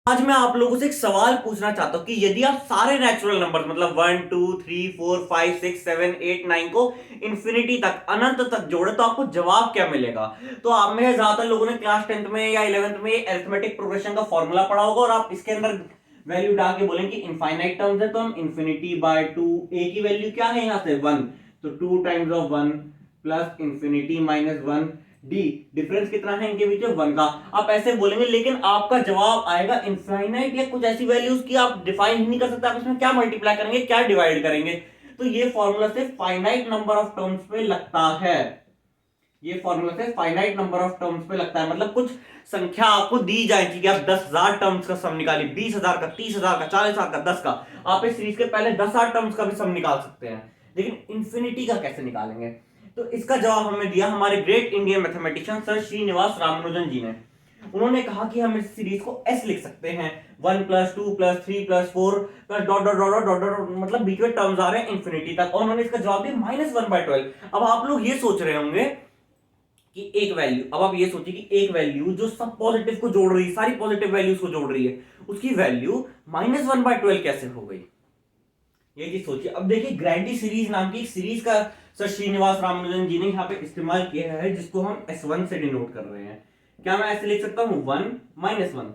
आज मैं आप लोगों से एक सवाल पूछना चाहता हूं कि यदि आप सारे नेचुरल नंबर मतलब 1 2 3 4 5 6 7 8 9 को इंफिनिटी तक अनंत तक जोड़े तो आपको जवाब क्या मिलेगा। तो आप में ज्यादातर लोगों ने क्लास 10th में या 11th में अरिथमेटिक प्रोग्रेशन का फॉर्मूला पढ़ा होगा और आप इसके अंदर वैल्यू डाल के बोलेंगे इनफाइनाइट टर्म्स है तो हम इंफिनिटी बाय 2 ए की वैल्यू क्या है यहां से 1 तो 2 times of 1 plus infinity minus 1 D difference कितना है इनके बीच में 1 का। आप ऐसे बोलेंगे लेकिन आपका जवाब आएगा इनफाइनाइट या कुछ ऐसी वैल्यूज की आप डिफाइन ही नहीं कर सकते। आप इसमें क्या मल्टीप्लाई करेंगे क्या डिवाइड करेंगे। तो ये फॉर्मूला से फाइनाइट नंबर ऑफ टर्म्स पे लगता है। ये फॉर्मूला से फाइनाइट नंबर ऑफ टर्म्स पे लगता है मतलब कुछ संख्या आपको दी जाएगी कि आप 10,000 टर्म्स का सम निकालिए 20,000 का 30,000 का 40,000 का 10 का। आप इस सीरीज के पहले 10,000 टर्म्स का भी सम निकाल सकते हैं लेकिन इंफिनिटी का कैसे निकालेंगे। तो इसका जवाब हमें दिया हमारे great Indian mathematician sir Srinivasa Ramanujan ji ने। उन्होंने कहा कि हम इस सीरीज को एस लिख सकते हैं 1 plus 2 plus 3 plus 4 plus dot dot dot dot dot मतलब बीच में टर्म्स आ रहे हैं इंफिनिटी तक और उन्होंने इसका जवाब दिया -1/12। अब आप लोग ये सोच रहे होंगे कि एक वैल्यू, अब आप ये सोचिए कि एक वैल्यू जो सब पॉजिटिव को जोड़ रही है सारी पॉजिटिव वैल्यूज को जोड़ रही है उसकी वैल्यू -1/12 कैसे हो गई। ये चीज सोचिए। अब देखिए ग्रैंडी सीरीज नाम की एक सीरीज का सर श्रीनिवास रामानुजन जी ने यहाँ पे इस्तेमाल किया है जिसको हम S1 से डिनोट कर रहे हैं। क्या मैं ऐसे लिख सकता हूं 1 -1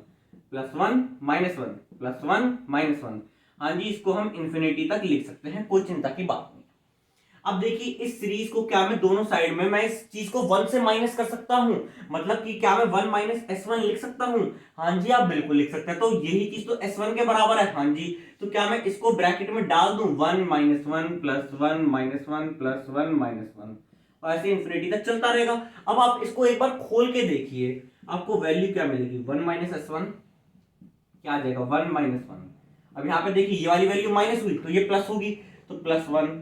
प्लस 1 -1 प्लस 1 -1। हाँ जी इसको हम इंफिनिटी तक लिख सकते हैं कोई चिंता की बात नहीं। अब देखिए इस सीरीज को क्या मैं दोनों साइड में मैं इस चीज को 1 से माइनस कर सकता हूं मतलब कि क्या मैं 1 माइनस S1 लिख सकता हूं। हाँ जी आप बिल्कुल लिख सकते हैं। तो यही चीज तो S1 के बराबर है। हाँ जी तो क्या मैं इसको ब्रैकेट में डाल दूं 1 -1 प्लस 1 -1 प्लस 1 -1 और ऐसे इंफिनिटी तक चलता रहेगा। अब आप इसको एक बार खोल के देखिए आपको वैल्यू क्या मिलेगी 1 -S1 क्या आ जाएगा 1 -1। अब यहाँ पे देखिए ये वाली वैल्यू माइनस हुई तो ये प्लस होगी तो +1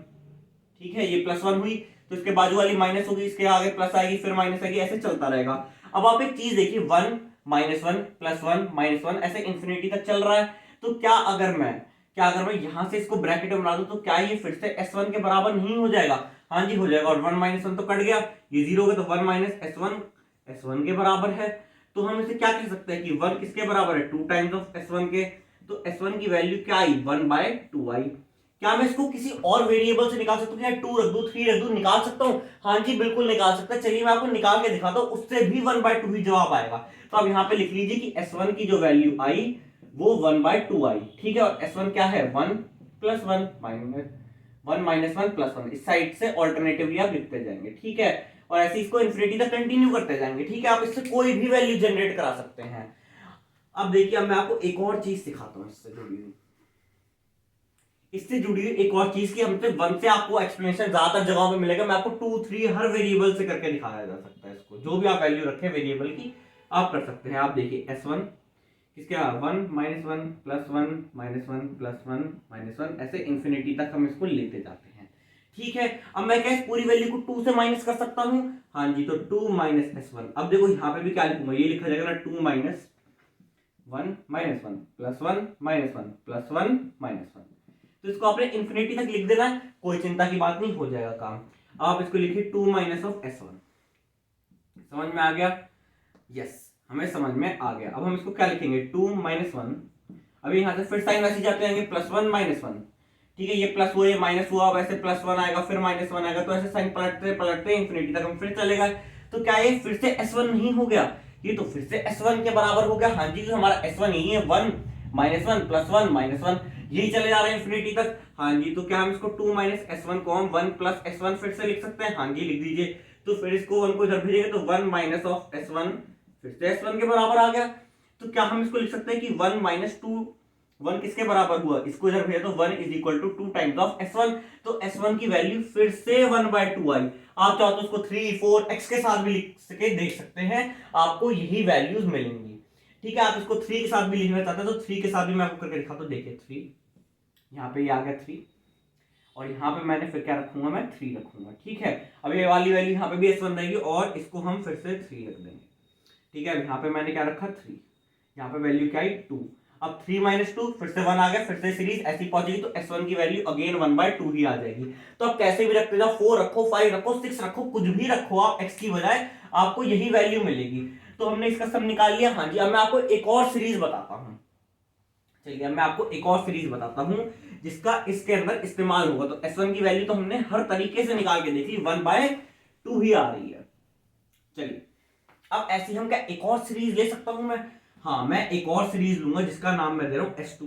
ठीक है ये +1 हुई तो इसके बाजू वाली माइनस होगी इसके आगे प्लस आएगी फिर माइनस आएगी ऐसे चलता रहेगा। अब आप एक चीज देखिए 1 -1 प्लस 1 -1 ऐसे इंफिनिटी तक चल रहा है। तो क्या अगर मैं यहां से इसको ब्रैकेट में बना दूं तो क्या ये फिर से S1 के बराबर नहीं हो जाएगा। हाँ जी हो जाएगा और 1 -1 तो कट गया ये 0 हो गया तो 1 -S1 S1 के बराबर है। तो हम इसे क्या कह सकते हैं कि 1 किसके बराबर है 2 टाइम्स ऑफ S1 के। तो S1 की वैल्यू क्या आई 1/2 आई। क्या मैं इसको किसी और वेरिएबल से निकाल सकता हूँ या 2 रख दूं 3 रख दूं निकाल सकता हूँ। हाँ जी बिल्कुल निकाल सकता है। चलिए मैं आपको निकाल के दिखाता हूँ उससे भी 1/2 ही जवाब आएगा। तो आप यहाँ पे लिख लीजिए कि S1 की जो वैल्यू आई वो 1/2 आई ठीक है। और S1 क्या है 1 + 1 -1 -1 + 1 इस साइड से ऑल्टरनेटिवली आप लिखते जाएंगे ठीक है। और ऐसे इसको इंफिनिटी तक कंटिन्यू करते जाएंगे ठीक है। आप इससे कोई भी वैल्यू जनरेट करा सकते हैं। अब देखिए अब मैं आपको एक और चीज सिखाता हूँ इससे जुड़ी हुई एक और चीज की हमसे 1 से आपको एक्सप्लेनेशन ज्यादातर जगहों पे मिलेगा। मैं आपको 2 3 हर वेरिएबल से करके दिखाया जा सकता है। इसको जो भी आप वैल्यू रखें वेरिएबल की आप कर सकते हैं। आप देखिए S1 किसके 1 -1 प्लस 1 -1 प्लस 1 -1 ऐसे इंफिनिटी तक हम इसको लेते जाते हैं ठीक है। अब मैं क्या इस पूरी वैल्यू को 2 से माइनस कर सकता हूं। हाँ जी तो 2 -S1। अब देखो यहां पे भी क्या लिखूंगा ये लिखा जाएगा ना 2 -1 -1 प्लस 1 -1 प्लस 1 -1। तो इसको आपने इंफिनिटी तक लिख देना है कोई चिंता की बात नहीं हो जाएगा काम। अब आप इसको लिखिए 2 -S1। समझ में आ गया। यस हमें समझ में आ गया। अब हम इसको क्या लिखेंगे 2 -1। अभी यहां से फिर साइन वैसे जाते जाएंगे +1 -1 ठीक है। ये प्लस हुआ ये माइनस हुआ अब ऐसे +1 आएगा फिर -1 आएगा तो ऐसे साइन पलटते पलटते इंफिनिटी तक हम फिर चले गए। तो क्या ये फिर से S1 नहीं हो गया ये तो फिर से S1 के बराबर हो गया। हाँ जी हमारा S1 यही है 1 -1 प्लस 1 -1 यही चले जा रहे हैं इंफिनिटी तक। हाँ जी तो क्या हम इसको 2 -S1 को हम 1 + S1 फिर से लिख सकते हैं। हाँ जी लिख दीजिए। तो फिर इसको 1 को इधर भेजेंगे तो 1 - S1 फिर से S1 के बराबर आ गया। तो क्या हम इसको लिख सकते हैं कि 1 - 2 1 किसके बराबर हुआ इसको इधर भेजा तो 1 = 2 टाइम्स ऑफ S1। तो S1 की वैल्यू फिर से 1/2 आई। आप चाहो तो उसको 3 4 x के साथ भी लिख सके देख सकते हैं आपको यही वैल्यूज मिलेंगी ठीक है। आप इसको 3 के साथ भी लिखना चाहते हैं तो 3 के साथ भी मैं आपको करके दिखाता हूं। देखिए 3 यहाँ पे ये आ गया 3 और यहाँ पे मैंने फिर क्या रखूंगा मैं 3 रखूंगा ठीक है। अब ये वाली वैल्यू यहाँ पे भी S1 रहेगी और इसको हम फिर से 3 रख देंगे ठीक है। अब यहाँ पे मैंने क्या रखा 3 यहाँ पे वैल्यू क्या आई 2। अब 3 - 2 फिर से 1 आ गया फिर से सीरीज ऐसी पहुंचेगी तो S1 की वैल्यू अगेन 1/2 ही आ जाएगी। तो आप कैसे भी रखते जाओ 4 रखो 5 रखो 6 रखो कुछ भी रखो आप x की बजाय आपको यही वैल्यू मिलेगी। तो हमने इसका सम निकाल लिया। हाँ जी अब मैं आपको एक और सीरीज बताता हूं चलिए अब मैं आपको एक और सीरीज बताता हूं जिसका इसके अंदर इस्तेमाल होगा। तो S1 की वैल्यू तो हमने हर तरीके से निकाल के देखी, 1/2 ही आ रही है। चलिए अब ऐसी हम क्या एक और सीरीज ले सकता हूं मैं? हाँ, मैं एक और सीरीज लूंगा जिसका नाम मैं दे रहा हूं S2।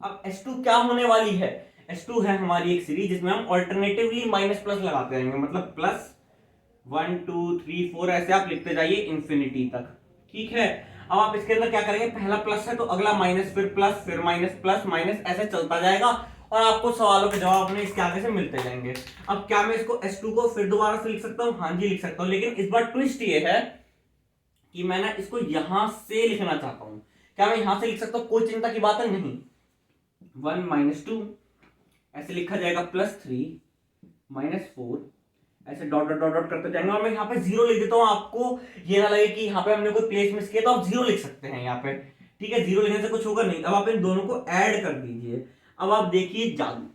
अब S2 क्या होने वाली है? S2 है हमारी एक सीरीज जिसमें हम ऑल्टरनेटिवली माइनस प्लस लगाते रहेंगे, मतलब प्लस 1 2 3 4 ऐसे आप लिखते जाइए इन्फिनिटी तक। ठीक है, अब आप इसके अंदर क्या करेंगे, पहला प्लस है तो अगला माइनस, फिर प्लस, फिर माइनस, प्लस माइनस, ऐसे चलता जाएगा और आपको सवालों के जवाब अपने इसके आगे से मिलते जाएंगे। अब क्या मैं इसको S2 को फिर दोबारा से लिख सकता हूँ? हाँ जी लिख सकता हूँ, लेकिन इस बार ट्विस्ट ये है कि मैं ना इसको यहां से लिखना चाहता हूं। क्या मैं यहां से लिख सकता हूं? कोई चिंता की बात है नहीं। 1 - 2 ऐसे लिखा जाएगा, +3 -4 ऐसे डॉट डॉट डॉट डॉट करते जाएंगे और मैं यहाँ पे 0 लिख देता हूँ। आपको ये ना लगे कि यहाँ पे हमने कोई प्लेस मिस किया, तो आप 0 लिख सकते हैं यहाँ पे। ठीक है, 0 लिखने से कुछ होगा नहीं। अब आप इन दोनों को ऐड कर दीजिए। अब आप देखिए जादू,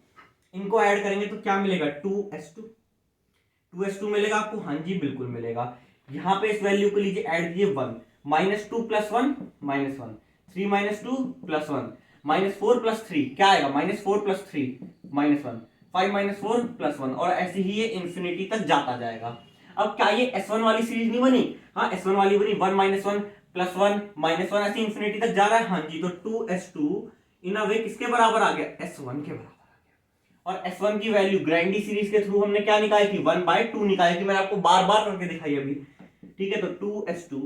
इनको ऐड करेंगे तो क्या मिलेगा? 2s2 मिलेगा आपको। हाँ जी बिल्कुल मिलेगा। यहां पे इस वैल्यू को लीजिए, ऐड कीजिए 1 -2 + 1 -1 3 - 2 + 1 -4 + 3 क्या आएगा? -4 + 3 -1 5 - 4 + 1 और ऐसे ही ये इंफिनिटी तक जाता जाएगा। अब क्या ये S1 वाली सीरीज नहीं बनी? हाँ S1 वाली बनी। 1 - 1 + 1 -1 ऐसे इंफिनिटी तक जा रहा है। हाँ जी, तो 2s2 इन अ वे किसके बराबर आ गया? S1 के बराबर। और S1 की वैल्यू ग्राइंडी सीरीज के थ्रू हमने क्या निकाली थी? 1/2 निकाली थी। मैंने आपको बार बार करके दिखाई अभी। ठीक है, तो 2s2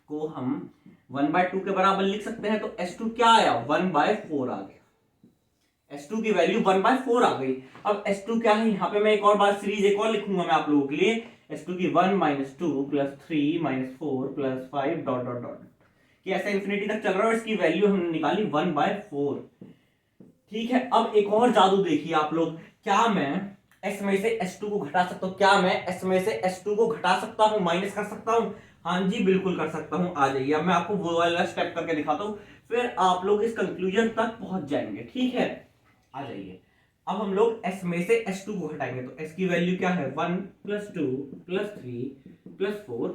को हम 1/2 के बराबर लिख सकते हैं। तो S2 क्या आया? 1/4 आ गया। S2 की वैल्यू 1/4 आ गई। अब S2 क्या है? यहां पे मैं एक और बार सीरीज एक और लिखूंगा मैं आप लोगों के लिए। S2 की 1 - 2 + 3 - 4 + 5 डॉट डॉट डॉट कि ऐसा इंफिनिटी तक चल रहा है और इसकी वैल्यू हमने निकाली 1/4। ठीक है, अब एक और जादू देखिए आप लोग। क्या मैं S में से S2 को घटा सकता हूं? क्या मैं S में से S2 को घटा सकता हूं, माइनस कर सकता हूं? हाँ जी बिल्कुल कर सकता हूं। आ जाइए, अब मैं आपको वो वाला स्टेप करके दिखाता हूं, फिर आप लोग इस कंक्लूजन तक पहुंच जाएंगे। ठीक है, आ जाइए। अब हम लोग S में से S2 को घटाएंगे तो S की वैल्यू क्या है? 1 + 2 + 3 + 4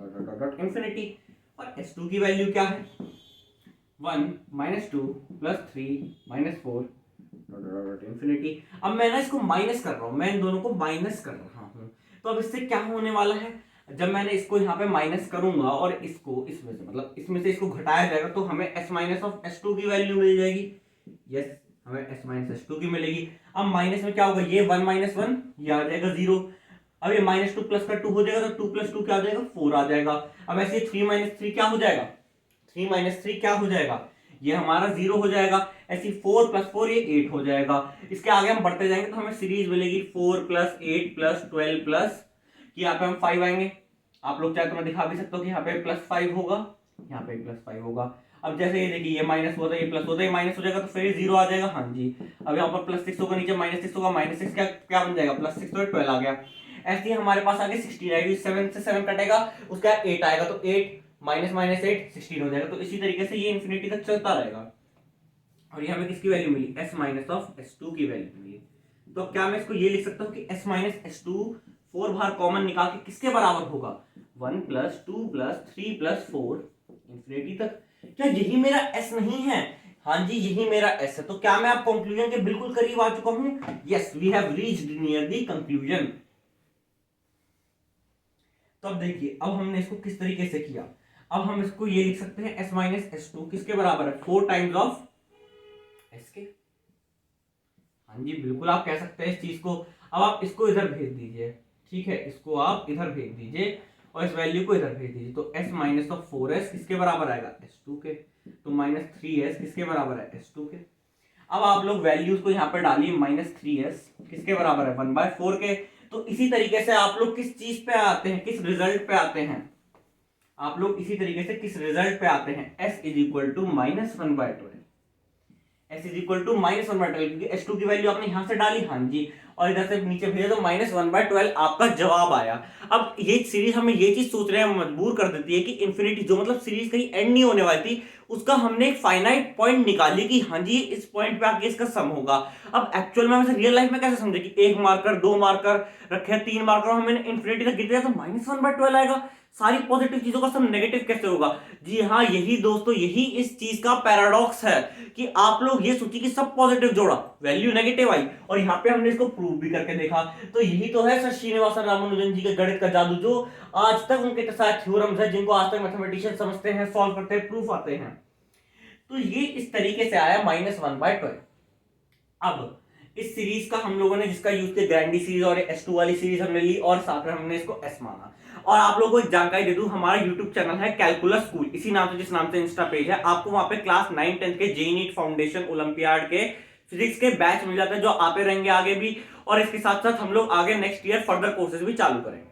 डॉट डॉट डॉट इंफिनिटी। और S2 की वैल्यू क्या है? 1 - 2 + 3 - 4 इंफिनिटी। अब मैं ना इसको माइनस कर रहा हूं, मैं इन दोनों को माइनस कर रहा हूं। तो अब इससे क्या होने वाला है? जब मैंने इसको यहाँ पे माइनस करूंगा और इसको इसमें से, मतलब इसमें से इसको घटाया जाएगा तो हमें S-(S2) की वैल्यू मिल जाएगी। यस, हमें S-(S2) की मिलेगी। अब माइनस में क्या होगा? ये 1 - 1 ये आ जाएगा 0। अब ये -2 + का 2 हो जाएगा तो 2 + 2 क्या आ जाएगा? 4 आ जाएगा। अब ऐसे 3 - 3 क्या हो जाएगा? 3 - 3 क्या हो जाएगा? ये हमारा 0 हो जाएगा। ऐसी 4 + 4 ये 8 हो जाएगा। इसके आगे हम बढ़ते जाएंगे तो हमें सीरीज मिलेगी 4 + 8 + 12 प्लस कि यहाँ पे हम 5 आएंगे। आप लोग चाहे तो मैं दिखा भी सकता हूँ कि यहाँ पे +5 होगा, यहाँ पे +5 होगा। अब जैसे ये देखिए, ये माइनस होता है, ये प्लस होता है, ये माइनस हो जाएगा तो फिर 0 आ जाएगा। हाँ जी, अब यहाँ पर +6 होगा, नीचे -6 होगा, -6 क्या क्या बन जाएगा? +6 तो 12 आ गया। ऐसे ही हमारे पास आगे 16 आएगी, 7 से 7 कटेगा, उसका 8 आएगा तो 8 -8 16 हो जाएगा। तो इसी तरीके से ये इंफिनिटी तक चलता रहेगा। और ये हमें किसकी वैल्यू मिली? S-(S2) की वैल्यू मिली। तो क्या मैं इसको ये लिख सकता हूँ कि S-(S2) 4 बाहर कॉमन निकाल के किसके बराबर होगा? 1 + 2 + 3 + 4 इंफिनिटी तक। क्या यही मेरा S नहीं है? हाँ जी, यही मेरा S है। तो क्या मैं अब कंक्लूजन के बिल्कुल करीब आ चुका हूं? Yes, we have reached near the conclusion. तो अब देखिए, अब हमने इसको किस तरीके से किया। अब हम इसको ये लिख सकते हैं S-(S2) किसके बराबर है? 4 टाइम्स ऑफ S के। हाँ जी बिल्कुल आप कह सकते हैं इस चीज को। अब आप इसको इधर भेज दीजिए। ठीक है, इसको आप इधर भेज दीजिए और इस वैल्यू को इधर भेज दीजिए। तो S-4s किसके बराबर आएगा? S2 के। तो -3s किसके बराबर है? S2 के। अब आप लोग वैल्यूज को यहाँ पर डालिए। -3s किसके बराबर है? 1/4 के। तो इसी तरीके से आप लोग किस चीज पे आते हैं, किस रिजल्ट पे आते हैं? आप लोग इसी तरीके से किस रिजल्ट पे आते हैं? S = -1/12। S = -1/12 क्योंकि S2 की वैल्यू आपने यहां से डाली। हाँ जी, और इधर से नीचे भेजे तो -1/12 आपका जवाब आया। अब ये सीरीज हमें ये चीज सोच रहे हैं, मजबूर कर देती है कि इंफिनिटी जो मतलब सीरीज कहीं एंड नहीं होने वाली थी, उसका हमने एक फाइनाइट पॉइंट निकाली कि हाँ जी इस पॉइंट पे आके इसका सम होगा। अब एक्चुअल में हम रियल लाइफ में कैसे समझे कि 1 मार्कर 2 मार्कर रखे 3 मार्कर, हमें इंफिनिटी तक गिर गया तो -1/12 आएगा? सारी पॉजिटिव चीजों का सब नेगेटिव कैसे होगा? जी हाँ, यही दोस्तों, यही इस चीज का पैराडॉक्स है कि आप लोग ये सोचिए कि सब पॉजिटिव जोड़ा, वैल्यू नेगेटिव आई, और यहाँ पे हमने इसको प्रूव भी करके देखा। तो यही तो है सर श्रीनिवासन रामानुजन जी के गणित का जादू, जो आज तक उनके सारे थ्योरम्स है जिनको आज तक मैथमेटिशियन समझते हैं, सॉल्व करते हैं, प्रूफ आते हैं। तो ये इस तरीके से आया -1/12। अब इस सीरीज का हम लोगों ने जिसका यूज किया ग्रैंडी सीरीज और S2 वाली सीरीज हमने ली, और साथ में हमने इसको S माना। और आप लोगों को एक जानकारी दे दूं, हमारा यूट्यूब चैनल है कैलकुलस स्कूल, इसी नाम से, जिस नाम से इंस्टा पेज है, आपको वहां पे क्लास 9 10 के जेईई नीट फाउंडेशन ओलंपियाड के फिजिक्स के बैच मिल जाते हैं जो आते रहेंगे आगे भी, और इसके साथ साथ हम लोग आगे नेक्स्ट ईयर फर्दर कोर्सेज भी चालू करेंगे।